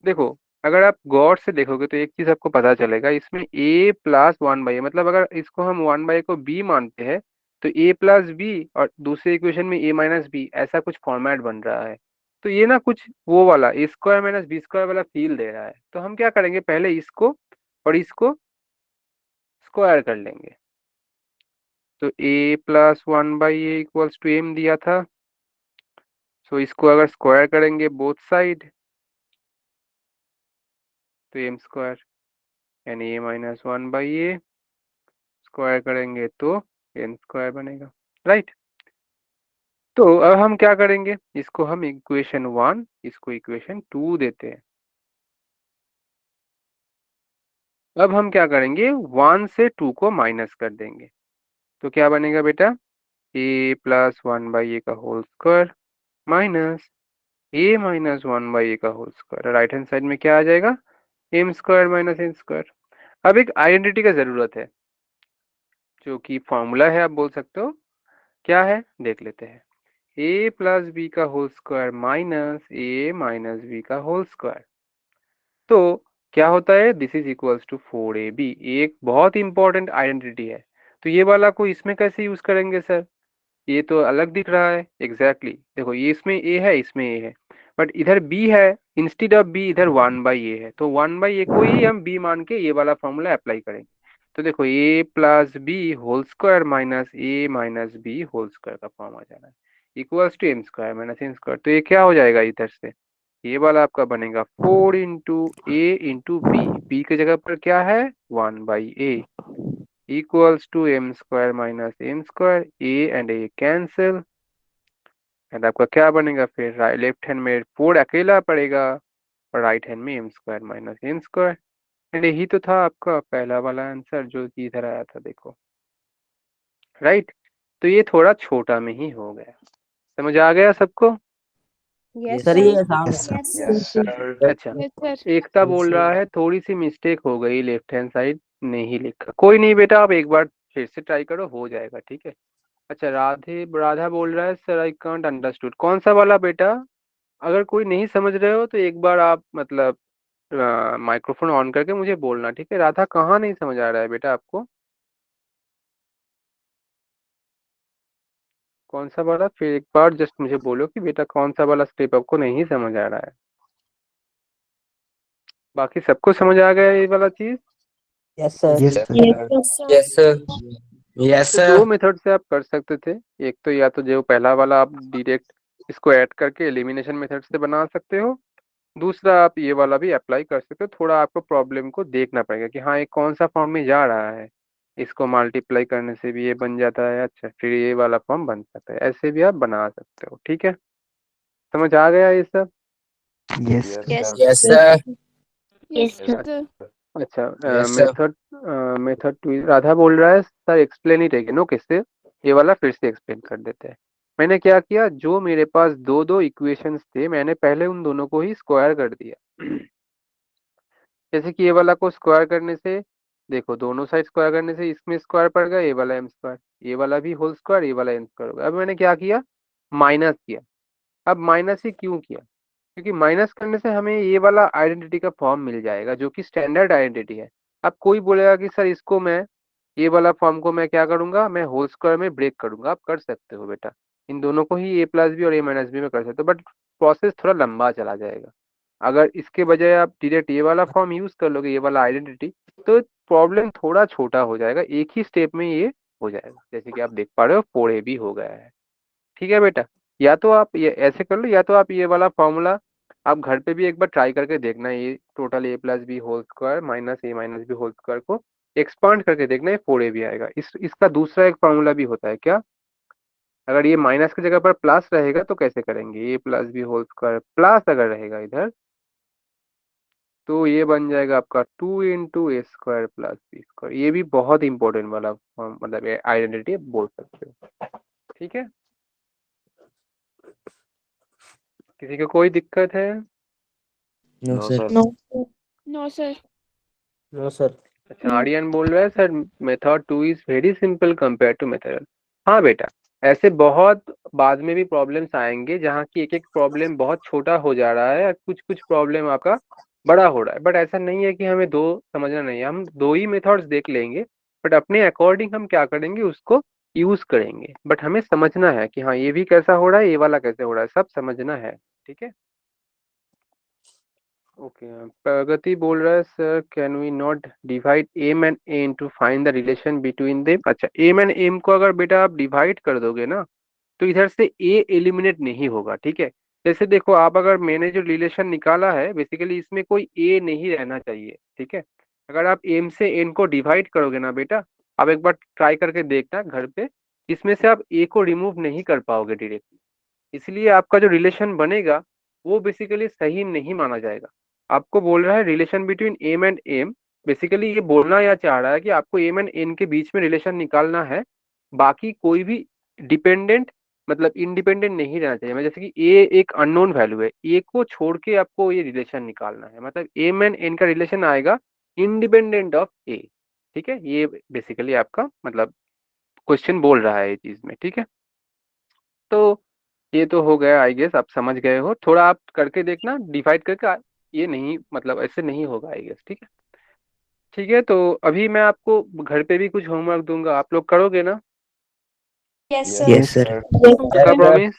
S1: देखो अगर आप गौर से देखोगे तो एक चीज आपको पता चलेगा, इसमें a प्लस 1 बाई, मतलब अगर इसको हम 1 बाई को b मानते हैं तो a प्लस बी और दूसरे इक्वेशन में a माइनस बी, ऐसा कुछ फॉर्मेट बन रहा है। तो ये ना कुछ वो वाला ए स्क्वायर माइनस बी स्क्वायर वाला फील दे रहा है। तो हम क्या करेंगे, पहले इसको और इसको स्क्वायर कर लेंगे। तो a plus 1 by a equals to m दिया था, सो इसको अगर स्क्वायर करेंगे बोथ साइड तो एम स्क्वायर यानी ए माइनस 1/a स्क्वायर करेंगे तो एन स्क्वायर बनेगा, राइट। तो अब हम क्या करेंगे, इसको हम इक्वेशन 1, इसको इक्वेशन 2 देते हैं। अब हम क्या करेंगे, 1 से 2 को माइनस कर देंगे, तो क्या बनेगा बेटा, a प्लस 1/a का whole square minus a minus 1/a का whole square. Right hand side में क्या आ जाएगा, M square minus n square. अब एक आइडेंटिटी का जरूरत है, जो कि फॉर्मूला है, आप बोल सकते हो क्या है, देख लेते हैं। a प्लस बी का whole square minus a minus B का होल स्क्वायर। तो क्या होता है, this is equals to 4ab। एक बहुत इंपॉर्टेंट आइडेंटिटी है। तो ये वाला को इसमें कैसे यूज करेंगे सर, ये तो अलग दिख रहा है, एग्जैक्टली देखो, ये इसमें a है, इसमें a है, बट इधर b है, इंस्टेड ऑफ b इधर 1/a है, तो 1/a को ही हम b मान के ये वाला फॉर्मूला अप्लाई करेंगे। तो देखो a plus B whole square minus a minus B whole square का फॉर्म आ जा रहा है, equals to m square minus n square. तो ये क्या हो जाएगा, इधर से ये वाला आपका बनेगा 4 इंटू ए इंटू बी की जगह पर क्या है 1/a equals to m square minus n square, a and a cancel, and आपका क्या बनेगा फिर, लेफ्ट हैंड में 4 अकेला पड़ेगा और राइट हैंड में m square minus n square. And यही तो था आपका पहला वाला आंसर जो कि इधर आया था, देखो, राइट। तो ये थोड़ा छोटा में ही हो गया, समझ आ गया सबको।
S6: Yes,
S3: sir
S6: sir.
S3: ये आसान
S4: Yes,
S3: है।
S4: sir.
S2: Yes sir.
S1: अच्छा,
S6: Yes, sir.
S1: एकता बोल रहा है थोड़ी सी मिस्टेक हो गई, लेफ्ट हैंड साइड नहीं लिखा, कोई नहीं बेटा, आप एक बार फिर से ट्राई करो, हो जाएगा, ठीक है। अच्छा, राधा बोल रहा है सर आई कांट अंडरस्टूड, कौन सा वाला बेटा, अगर कोई नहीं समझ रहे हो तो एक बार आप मतलब माइक्रोफोन ऑन करके मुझे बोलना, ठीक है। राधा कहाँ नहीं समझ आ रहा है बेटा आपको, कौन सा वाला, फिर एक बार जस्ट मुझे बोलो कि बेटा कौन सा वाला स्टेप आपको नहीं समझ आ रहा है। बाकी सबको समझ आ गया ये वाला चीज।
S3: Yes sir.
S2: Yes
S4: Yes, sir.
S5: Yes sir. Yes
S1: तो
S5: सर।
S1: दो मेथड से आप कर सकते थे, एक तो या तो जो पहला वाला आप डायरेक्ट इसको ऐड करके एलिमिनेशन मेथड से बना सकते हो, दूसरा आप ये वाला भी अप्लाई कर सकते हो। थोड़ा आपको प्रॉब्लम को देखना पड़ेगा कि हाँ ये कौन सा फॉर्म में जा रहा है, इसको मल्टीप्लाई करने से भी ये बन जाता है, अच्छा फिर ये वाला फॉर्म बन सकता है, ऐसे भी आप बना सकते हो, ठीक है। समझ आ गया ये सब।
S2: Yes
S4: Yes.
S5: Yes sir.
S6: Yes,
S2: Yes,
S6: sir.
S1: अच्छा,
S5: yes sir.
S1: Method method two, Radha बोल रहा है सर एक्सप्लेन ही रहेगा नो, किससे, ये वाला फिर से एक्सप्लेन कर देते हैं। मैंने क्या किया, जो मेरे पास दो दो इक्वेशंस थे, मैंने पहले उन दोनों को ही स्क्वायर कर दिया। जैसे कि ये वाला को स्क्वायर करने से, देखो दोनों साइड स्क्वायर करने से इसमें स्क्वायर पड़ गया, ये वाला एम स्क्वायर, ये वाला भी होल स्क्वायर, ये वाला एम स्क्वायर हो गया। अब मैंने क्या किया, माइनस किया। अब माइनस ही क्यों किया, क्योंकि माइनस करने से हमें ये वाला आइडेंटिटी का फॉर्म मिल जाएगा जो कि स्टैंडर्ड आइडेंटिटी है। अब कोई बोलेगा कि सर इसको मैं, ये वाला फॉर्म को मैं क्या करूंगा, मैं होल स्क्वायर में ब्रेक करूंगा, आप कर सकते हो बेटा, इन दोनों को ही ए प्लस बी और ए माइनस बी में कर सकते हो, बट प्रोसेस थोड़ा लंबा चला जाएगा। अगर इसके बजाय आप डायरेक्ट ये वाला फॉर्म यूज कर लोगे, ये वाला आइडेंटिटी, तो प्रॉब्लम थोड़ा छोटा हो जाएगा, एक ही स्टेप में ये हो जाएगा। जैसे कि आप देख पा रहे हो 4a भी हो गया है, ठीक है बेटा। या तो आप ये ऐसे कर लो, या तो आप ये वाला फॉर्मूला आप घर पे भी एक बार ट्राई करके देखना, ये total A plus B whole square minus A minus B whole square को एक्सपांड करके देखना, ये 4a भी आएगा। इसका दूसरा एक फॉर्मूला भी होता है क्या, अगर ये माइनस की जगह पर प्लस रहेगा तो कैसे करेंगे, A plus B whole square plus अगर रहेगा इधर, तो ये बन जाएगा आपका 2 into A square plus B square. ये भी बहुत इंपॉर्टेंट वाला मतलब आइडेंटिटी बोल सकते हो, ठीक है। किसी को कोई दिक्कत है?
S3: No
S2: no
S3: sir.
S2: Sir.
S6: No, sir. No, sir.
S3: No sir.
S1: अच्छा, आर्यन बोल रहा है sir method 2 is very simple compare to method 1। हाँ बेटा, ऐसे बहुत बाद में भी प्रॉब्लम्स आएंगे जहाँ की एक एक प्रॉब्लम बहुत छोटा हो जा रहा है और कुछ कुछ प्रॉब्लम आपका बड़ा हो रहा है, बट ऐसा नहीं है कि हमें दो समझना नहीं है, हम दो ही मेथड्स देख लेंगे, बट अपने अकॉर्डिंग हम क्या करेंगे उसको यूज करेंगे, बट हमें समझना है कि हाँ ये भी कैसा हो रहा है, ये वाला कैसे हो रहा है, सब समझना है, ठीक है। ओके, प्रगति बोल रहा है sir can we not divide m and n to find the relation between them. अच्छा, एम एंड एम को अगर बेटा आप डिवाइड कर दोगे ना, तो इधर से ए एलिमिनेट नहीं होगा, ठीक है। जैसे देखो, आप अगर मैंने जो रिलेशन निकाला है बेसिकली इसमें कोई ए नहीं रहना चाहिए, ठीक है। अगर आप एम से एन को डिवाइड करोगे ना बेटा, आप एक बार ट्राई करके देखना घर पे, इसमें से आप ए को रिमूव नहीं कर पाओगे डायरेक्टली। इसलिए आपका जो रिलेशन बनेगा वो बेसिकली सही नहीं माना जाएगा। आपको बोल रहा है relation between m and m, basically ये बोलना या चाह रहा है कि आपको एम एंड एन के बीच में रिलेशन निकालना है, बाकी कोई भी डिपेंडेंट मतलब इंडिपेंडेंट नहीं रहना चाहिए। जैसे कि ए एक अननोन वैल्यू है, ए को छोड़ के आपको ये रिलेशन निकालना है, मतलब एम एंड एन का रिलेशन आएगा इंडिपेंडेंट ऑफ ए, ठीक है। ये बेसिकली आपका मतलब क्वेश्चन बोल रहा है ये चीज में, ठीक है। तो ये तो हो गया, आई गेस आप समझ गए हो। थोड़ा आप करके देखना डिवाइड करके, ये नहीं मतलब ऐसे नहीं होगा आई गेस, ठीक है। ठीक है, तो अभी मैं आपको घर पे भी कुछ होमवर्क दूंगा, आप लोग करोगे ना?
S4: Yes,
S2: Yes,
S4: sir.
S3: Yes, sir.
S2: sir.
S1: पक्का promise?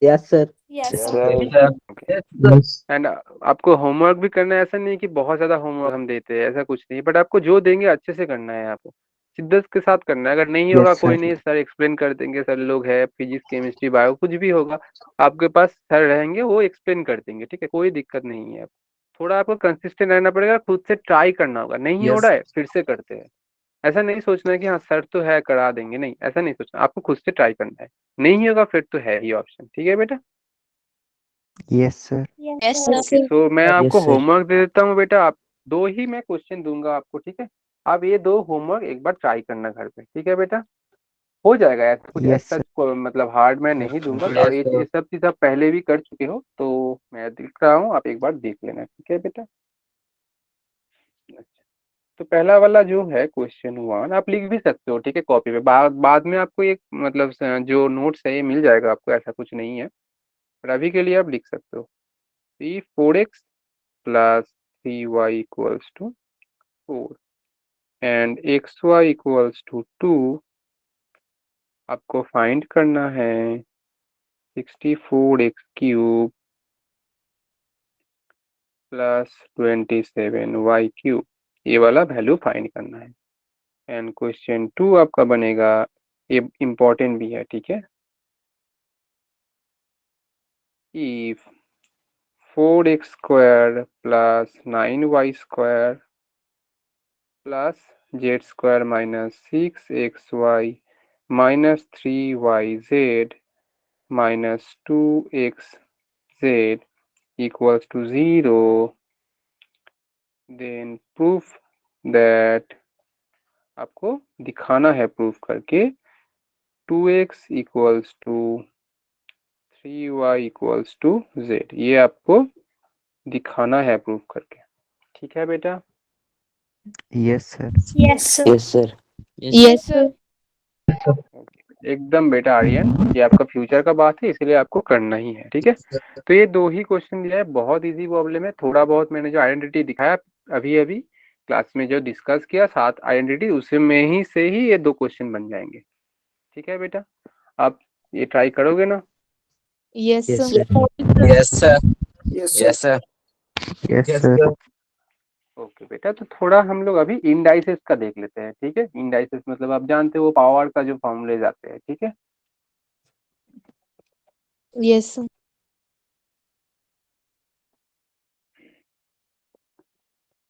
S3: Yes, sir.
S4: Yes,
S2: Yes,
S4: sir.
S2: sir.
S1: Okay. And आपको होमवर्क भी करना है, ऐसा नहीं कि बहुत ज्यादा होमवर्क हम देते हैं, ऐसा कुछ नहीं, बट आपको जो देंगे अच्छे से करना है, आपको शिद्दत के साथ करना है। अगर नहीं होगा
S3: Yes,
S1: कोई
S3: sir.
S1: नहीं, सर एक्सप्लेन कर देंगे, सर लोग है फिजिक्स केमिस्ट्री बायो कुछ भी होगा आपके पास, सर रहेंगे वो एक्सप्लेन कर देंगे, ठीक है, कोई दिक्कत नहीं है। थोड़ा आपको कंसिस्टेंट रहना पड़ेगा, खुद से ट्राई करना होगा, नहीं हो
S3: Yes.
S1: रहा है फिर से करते हैं। ऐसा नहीं सोचना है कि हाँ सर तो है करा देंगे, नहीं ऐसा नहीं सोचना, आपको खुद से ट्राई करना है, नहीं होगा फिर तो है ही ऑप्शन, ठीक है बेटा।
S3: Yes, sir.
S4: Yes,
S1: okay,
S4: sir.
S1: सो मैं
S3: Yes,
S1: आपको
S3: sir.
S1: होमवर्क दे देता हूँ बेटा, आप दो ही मैं क्वेश्चन दूंगा आपको, ठीक है। आप ये दो होमवर्क एक बार ट्राई करना घर पे, ठीक है बेटा। हो जाएगा, ऐसा कुछ
S3: Yes,
S1: ऐसा
S3: sir.
S1: मतलब हार्ड मैं नहीं दूंगा, और ये सब चीज आप पहले भी कर चुके हो, तो मैं दिख रहा हूँ, आप एक बार देख लेना, ठीक है बेटा। अच्छा, तो पहला वाला जो है क्वेश्चन 1 आप लिख भी सकते हो, ठीक है, कॉपी पे, बाद में आपको एक मतलब जो नोट्स है ये मिल जाएगा आपको, ऐसा कुछ नहीं है, पर अभी के लिए आप लिख सकते हो। 4x plus 3y equals to 4 and xy equals to 2, आपको फाइंड करना है 64x cube plus 27y cube, ये वाला वैल्यू फाइंड करना है। एंड क्वेश्चन 2 आपका बनेगा, ये इम्पोर्टेंट भी है, ठीक है। If 4x square plus 9y square plus Z square minus 6xy minus 3yz minus 2xz equals to 0, then proof that, आपको दिखाना है प्रूफ करके 2x equals to 3y equals to z, ये आपको दिखाना है प्रूफ करके, ठीक है बेटा।
S3: Yes, sir.
S4: Yes, sir.
S3: Yes, sir.
S6: Yes, sir.
S1: एकदम बेटा आर्यन, ये आपका फ्यूचर का बात है, इसीलिए आपको करना ही है, ठीक है। तो ये दो ही क्वेश्चन दिया है, बहुत इजी प्रॉब्लम है, थोड़ा बहुत मैंने जो आइडेंटिटी दिखाया अभी अभी क्लास में जो डिस्कस किया 7 आइडेंटिटी, उसमें ही से ही ये दो क्वेश्चन बन जाएंगे, ठीक है बेटा। आप ये ट्राई करोगे ना?
S6: Yes,
S3: Yes,
S6: sir.
S3: sir.
S2: Yes, sir. Yes, sir.
S3: Yes, sir.
S1: Okay बेटा, तो थोड़ा हम लोग अभी इंडाइसेस का देख लेते हैं, ठीक है। इंडाइसेस मतलब आप जानते हो वो पावर का जो फॉर्मूले आते हैं, ठीक है।
S6: Yes, sir.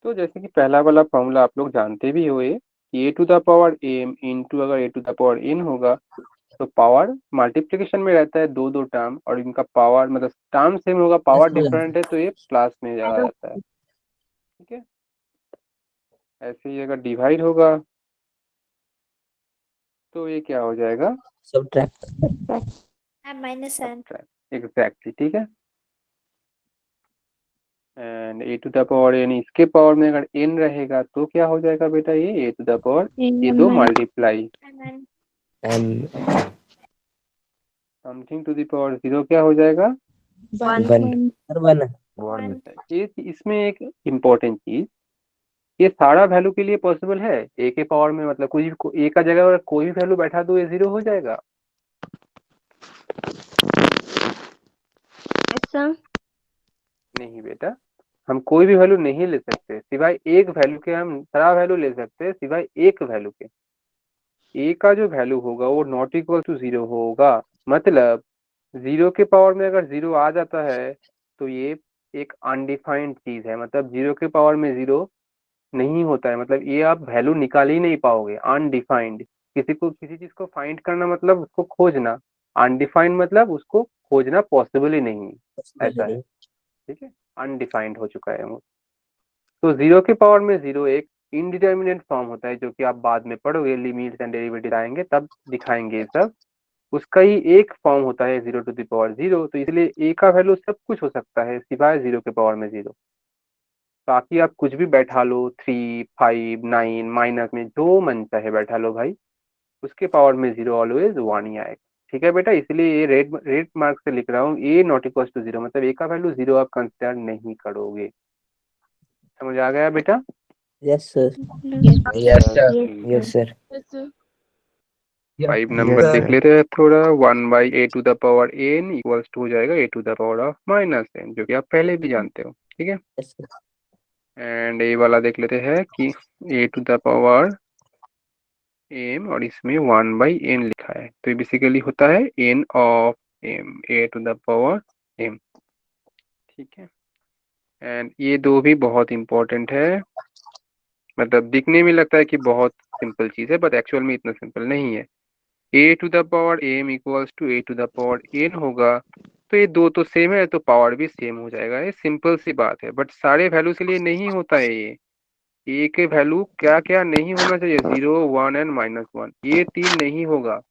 S1: तो जैसे कि पहला वाला फॉर्मूला आप लोग जानते भी हो, ये कि A to the power M into, अगर A to the power N होगा तो पावर मल्टीप्लिकेशन में रहता है दो दो टर्म, और इनका पावर मतलब टर्म सेम होगा, पावर डिफरेंट है तो ये प्लस में आ जाता है, ठीक है। ऐसे ही अगर डिवाइड होगा तो ये क्या हो जाएगा,
S3: Subtract.
S4: And minus n.
S1: Exactly, ठीक है। And a to the power n, इसके पावर में अगर एन रहेगा तो क्या हो जाएगा बेटा, ये ए टू द पावर ये दो multiply
S4: And then
S3: And
S1: something to the power 0 क्या हो जाएगा।
S6: One.
S3: one.
S2: One.
S1: ये इसमें एक इम्पोर्टेंट चीज, ये सारा वैल्यू के लिए पॉसिबल है, ए के पावर में मतलब कोई ए का जगह अगर कोई भी वैल्यू बैठा दो ये 0 हो जाएगा।
S6: Yes, sir.
S1: नहीं बेटा, हम कोई भी वैल्यू नहीं ले सकते सिवाय एक वैल्यू के, हम सारा वैल्यू ले सकते हैं सिवाय एक वैल्यू के। ए का जो वैल्यू होगा वो नॉट इक्वल टू 0 होगा, मतलब जीरो के पावर में अगर जीरो आ जाता है तो ये एक अनडिफाइंड चीज है, मतलब जीरो के पावर में जीरो नहीं होता है, मतलब ये आप वैल्यू निकाल ही नहीं पाओगे। अनडिफाइंड, किसी चीज को फाइंड करना मतलब उसको खोजना, अनडिफाइंड मतलब उसको खोजना पॉसिबल ही नहीं, ऐसा है। ठीक है, अनडिफाइंड हो चुका है वो। तो जीरो के पावर में जीरो एक इनडिटर्मिनेट फॉर्म होता है, जो कि आप बाद में पढ़ोगे, लिमिट्स एंड डेरिवेटिव आएंगे तब दिखाएंगे ये सब। उसका ही एक फॉर्म होता है zero to the power zero, तो इसलिए ए का वैल्यू सब कुछ हो सकता है सिवाय जीरो के पावर में जीरो। बाकी आप कुछ भी बैठा लो, 3, 5, 9 माइनस में जो मन चाहे बैठा लो भाई, उसके पावर में जीरो ऑलवेज वन ही आएगा। ठीक है बेटा, इसलिए ये रेड रेड मार्क से लिख रहा हूँ, ए नॉट इक्वल टू जीरो, मतलब ए का वैल्यू जीरो आप कंसिडर नहीं करोगे। समझ आ गया बेटा?
S3: Yes, sir.
S2: Yes sir.
S3: Yes, sir.
S1: 5 number देख लेते हैं थोड़ा। 1/a⁴n इक्वल्स टू हो जाएगा a⁻⁻n, जो कि आप पहले भी जानते हो। ठीक है,
S3: Yes, sir.
S1: एंड ये वाला देख लेते हैं कि a⁻m, और इसमें 1/n लिखा है, तो ये बेसिकली होता है n ऑफ m, a⁻m। ठीक है, एंड ये दो भी बहुत इंपॉर्टेंट है, मतलब दिखने में लगता है कि बहुत सिंपल चीज है, बट एक्चुअल में इतना सिंपल नहीं है। a⁻m इक्वल्स टू a⁻n होगा, तो ये दो तो सेम है तो पावर भी सेम हो जाएगा। ये सिंपल सी बात है, बट सारे वैल्यू के लिए नहीं होता है ये। ए के वैल्यू क्या क्या नहीं होना चाहिए, 0, 1 एंड -1, ये तीन नहीं होगा।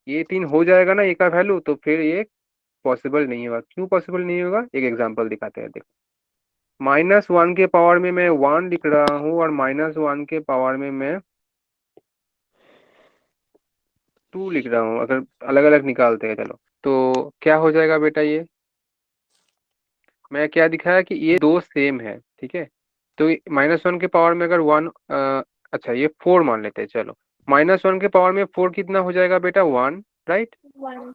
S1: ये तीन हो जाएगा ना ए का वैल्यू, तो फिर ये पॉसिबल नहीं होगा। क्यों पॉसिबल नहीं होगा, एक एग्जांपल दिखाते हैं, देखो। -1 के पावर में मैं 1 लिख रहा हूँ और -1 के पावर में मैं 2 लिख रहा हूँ, अगर अलग अलग निकालते हैं चलो, तो क्या हो जाएगा बेटा? ये मैं क्या दिखाया कि ये दो सेम है। ठीक है, तो -1 के पावर में अगर 1, अच्छा ये 4 मान लेते हैं चलो। -1 के पावर में 4 कितना हो जाएगा बेटा? 1, राइट।
S4: 1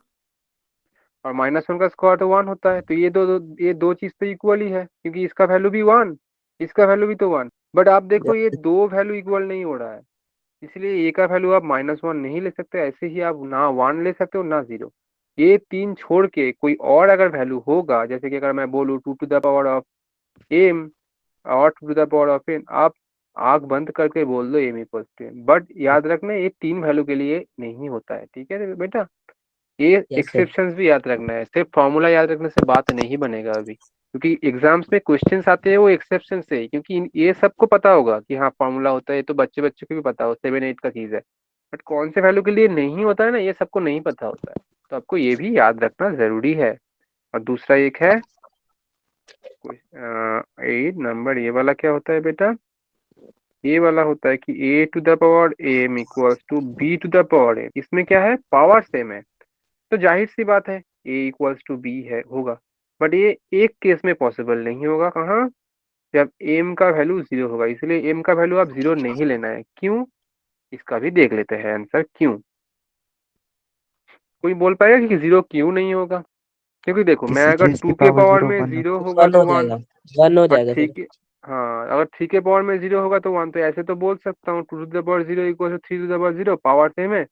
S1: और -1 का स्क्वायर तो 1 होता है, तो ये दो चीज तो इक्वल ही है, क्योंकि इसका वैल्यू भी 1, इसका वैल्यू भी तो 1। बट आप देखो
S3: Yes,
S1: ये दो वैल्यू इक्वल नहीं हो रहा है, इसलिए ए का वैल्यू आप -1 नहीं ले सकते, ऐसे ही आप ना 1 ले सकते हो ना 0। ये तीन छोड़ के कोई और अगर वैल्यू होगा, जैसे कि अगर मैं बोलूँ 2 to the power of m और 2 to the power of n, आप आंख बंद करके बोल दो m equal to n, but याद रखना ये तीन वैल्यू के लिए नहीं होता है। ठीक है बेटा, ये
S3: yes, sir.
S1: एक्सेप्शंस भी याद रखना है, सिर्फ फॉर्मूला याद रखने से बात नहीं बनेगा अभी, क्योंकि एग्जाम्स में क्वेश्चंस आते हैं वो एक्सेप्शन से, क्योंकि ये सबको पता होगा कि हाँ फॉर्मूला होता है, तो बच्चे को भी पता हो, 7, 8 का चीज है। बट कौन से वैल्यू के लिए नहीं होता है ना, ये सबको नहीं पता होता है, तो आपको ये भी याद रखना जरूरी है। और दूसरा एक है 8 नंबर, ये वाला क्या होता है बेटा? ये वाला होता है कि a⁻m इक्वल्स टू b⁻n। इसमें क्या है, पावर सेम है, तो जाहिर सी बात है a इक्वल्स टू b है, होगा। बट ये एक केस में पॉसिबल नहीं होगा, कहाँ? जब m का वैल्यू 0 होगा, इसलिए m का वैल्यू आप 0 नहीं लेना है। क्यों? इसका भी देख लेते हैं आंसर, क्यों। कोई बोल पाएगा कि 0 क्यों नहीं होगा? क्योंकि देखो, मैं
S7: किसी
S1: अगर
S7: चीज की
S1: 2 के
S7: पावर
S1: पावर
S7: जीरो
S1: में
S7: वन
S1: 0 होगा
S3: 1
S1: तो
S3: हो
S1: 1,
S3: जाएगा, 1 हो
S1: और
S3: जाएगा
S1: थ्री
S3: फिर।
S1: के, हाँ अगर 3 के पावर में 0 होगा तो 1, तो ऐसे तो बोल सकता हूँ 2 to the power 0 equal to 3 to the power 0, power same है,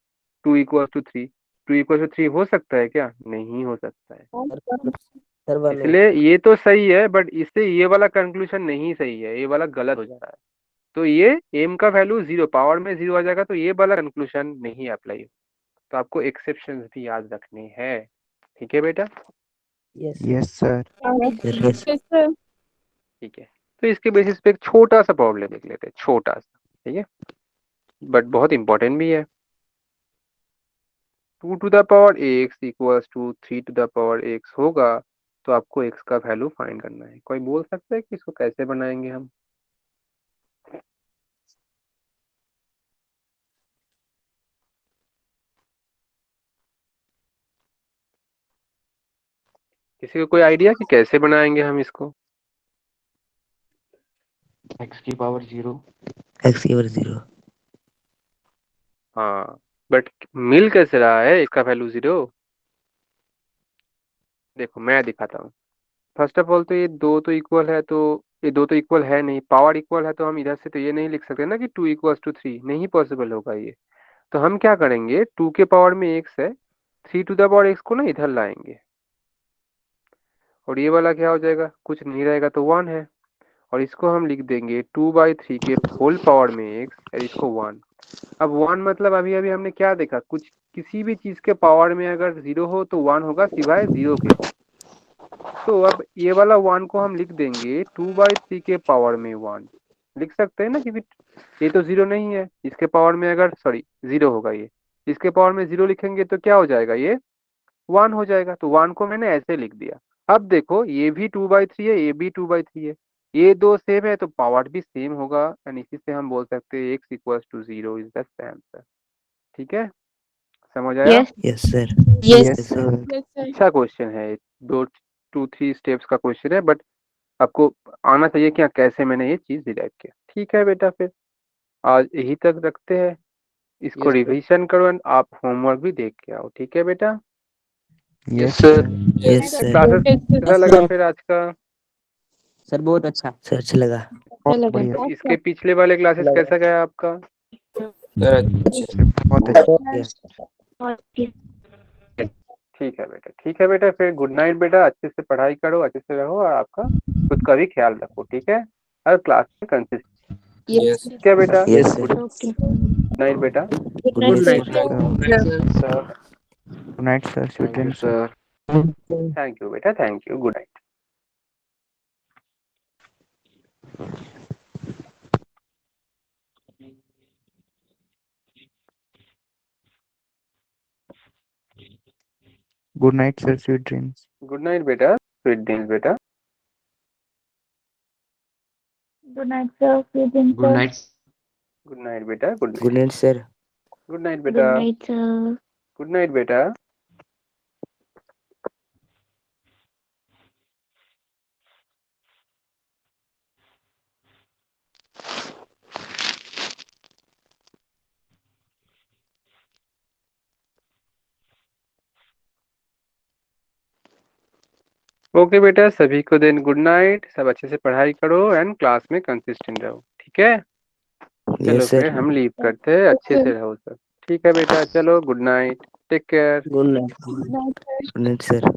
S1: 2 इक्वल टू 3, 2 इक्वल टू 3 हो सकता है क्या? नहीं हो सकता है।
S3: सर 1 हो।
S1: इसलिए ये तो सही है, बट इससे ये वाला कंक्लूजन नहीं सही है, ये वाला गलत हो जा रहा है। तो ये m का वैल्यू 0, पावर में 0 आ जाएगा, तो ये वाला कंक्लूजन नहीं अप्लाई। तो आपको एक्सेप्शंस भी याद रखने हैं। ठीक है बेटा?
S3: Yes,
S7: yes sir.
S3: yes,
S6: Yes, sir.
S1: ठीक है, तो इसके बेसिस पे एक छोटा सा प्रॉब्लम देख लेते हैं, छोटा सा। ठीक है, बट बहुत इंपॉर्टेंट भी है। 2 to the power x equals to 3 to the power x होगा, तो आपको x का वैल्यू फाइंड करना है। कोई बोल सकता है कि इसको कैसे बनाएंगे हम? किसी को कोई आइडिया कि कैसे बनाएंगे हम इसको?
S7: x की पावर 0।
S3: x की पावर 0।
S1: हाँ, बट मिल कैसे रहा है इसका वैल्यू 0? देखो मैं दिखाता हूँ। फर्स्ट ऑफ ऑल तो ये दो तो इक्वल है, तो ये दो तो इक्वल है नहीं, पावर इक्वल है, तो हम इधर से तो ये नहीं लिख सकते ना कि 2 = 3, नहीं पॉसिबल होगा ये। तो हम क्या करेंगे, 2 के पावर में x है, 3 टू द पावर x को ना इधर लाएंगे, और ये वाला क्या हो जाएगा, कुछ नहीं रहेगा तो 1 है, और इसको हम लिख देंगे 2/3 के होल पावर में x, और इसको 1। अब 1 मतलब अभी अभी हमने क्या देखा, कुछ किसी भी चीज के पावर में अगर 0 हो तो 1 होगा सिवाय 0 के। तो अब ये वाला 1 को हम लिख देंगे 2/3 के पावर में 1 लिख सकते हैं ना, क्योंकि ये तो 0 नहीं है, इसके पावर में अगर 0 होगा, ये इसके पावर में 0 लिखेंगे तो क्या हो जाएगा, ये 1 हो जाएगा। तो 1 को मैंने ऐसे लिख दिया। अब देखो ये भी 2/3 है, ये भी 2/3 है, ये दो सेम है तो पावर भी सेम होगा, एंड इसी से हम बोल सकते हैं x equals to 0 is the answer. ठीक है, समझ आया?
S6: Yes.
S3: Yes sir.
S6: Yes.
S3: Yes sir.
S6: Yes, sir.
S1: अच्छा क्वेश्चन है, 2-3 स्टेप्स का क्वेश्चन है, बट आपको आना चाहिए कि हाँ कैसे मैंने ये चीज डिराइव किया। ठीक है बेटा, फिर आज यही तक रखते हैं, इसको
S5: Yes, sir.
S1: रिवीजन करो एंड आप होमवर्क भी देख के आओ। ठीक है बेटा,
S7: yes sir.
S3: Yes sir.
S1: Classes
S6: Yes, sir.
S1: कैसा लगा फिर आज का?
S5: सर बहुत अच्छा।
S3: सर अच्छा लगा।
S7: बहुत
S6: लगा।
S7: बढ़िया।
S1: तो इसके पिछले वाले क्लासेस कैसा गया आपका?
S7: बहुत अच्छा।
S1: ठीक है बेटा, ठीक है बेटा, फिर गुड नाइट बेटा, अच्छे से पढ़ाई करो, अच्छे से रहो, और आपका खुद का भी ख्याल रखो। ठीक है, हर क्लास में कंसिस्टेंट।
S6: Yes.
S1: ठीक है बेटा,
S3: yes sir.
S6: Okay.
S1: Good night बेटा।
S3: Good
S5: Good
S3: night
S5: night.
S3: Sir.
S5: Sir.
S7: Good night sir, sweet
S1: thank you
S7: dreams
S1: sir, thank you बेटा, thank you, good night.
S7: Good night sir, sweet dreams.
S1: Good night बेटा, sweet dreams बेटा।
S4: Good night, sir. Good night,
S7: good night.
S1: Good night बेटा, good
S3: good
S1: night.
S3: Night sir.
S1: Good night
S4: Good
S1: बेटा,
S4: night, sir.
S1: Good night बेटा। Okay बेटा, सभी को then good night, सब अच्छे से पढ़ाई करो एंड क्लास में कंसिस्टेंट रहो। ठीक है, चलो
S3: यस
S1: फिर
S3: सर।
S1: हम लीव करते हैं, अच्छे से रहो सब। ठीक है बेटा, चलो good night, take care.
S3: Good night.
S6: Good night, sir.
S3: Good night sir.